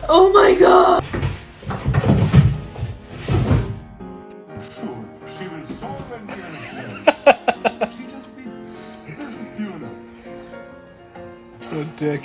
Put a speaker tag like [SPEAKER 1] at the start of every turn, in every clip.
[SPEAKER 1] Oh my god!
[SPEAKER 2] She was so energetic. She just be Tuna.
[SPEAKER 3] What a dick.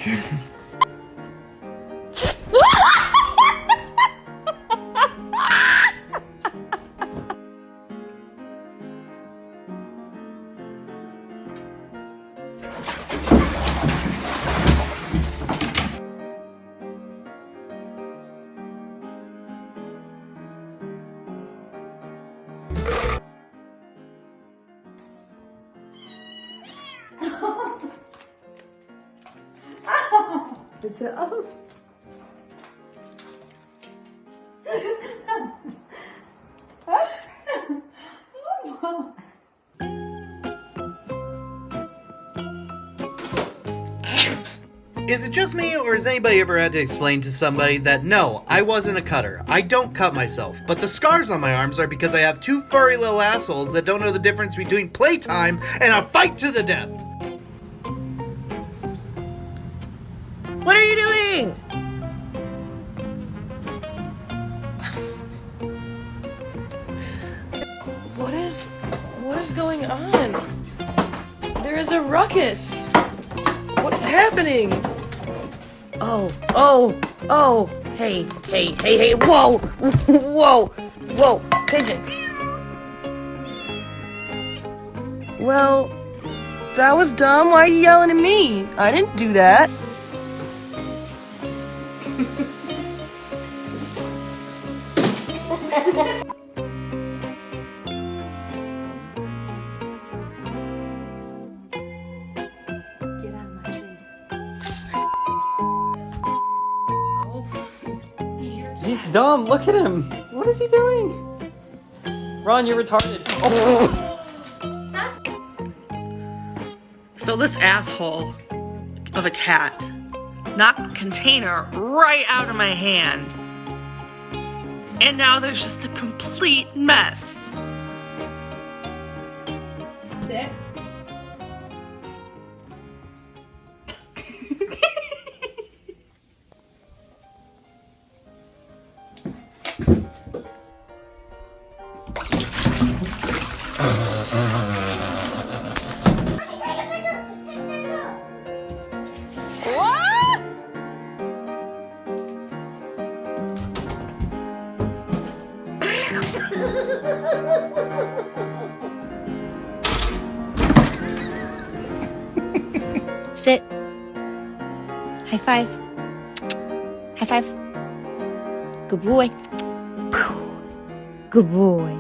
[SPEAKER 1] It's a oh.
[SPEAKER 4] Is it just me, or has anybody ever had to explain to somebody that no, I wasn't a cutter, I don't cut myself, but the scars on my arms are because I have two furry little assholes that don't know the difference between playtime and a fight to the death?
[SPEAKER 1] What are you doing? What is going on? There is a ruckus. What is happening? Oh, hey, whoa, whoa, pigeon. Well, that was dumb. Why are you yelling at me? I didn't do that.
[SPEAKER 5] Get out of my tree.
[SPEAKER 6] He's dumb. Look at him. What is he doing? Ron, you're retarded. Oh.
[SPEAKER 7] So this asshole of a cat knocked the container right out of my hand. And now there's just a complete mess.
[SPEAKER 5] Sit.
[SPEAKER 8] Sit. High five. High five. Good boy. Good boy.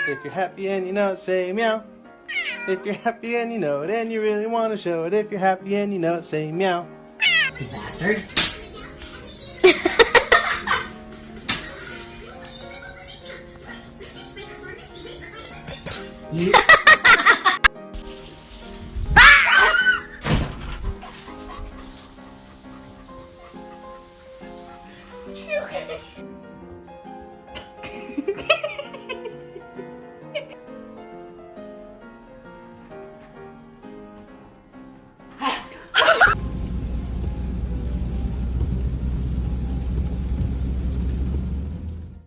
[SPEAKER 3] If you're happy and you know it, say meow. If you're happy and you know it and you really want to show it, if you're happy and you know it, say meow.
[SPEAKER 9] You bastard. You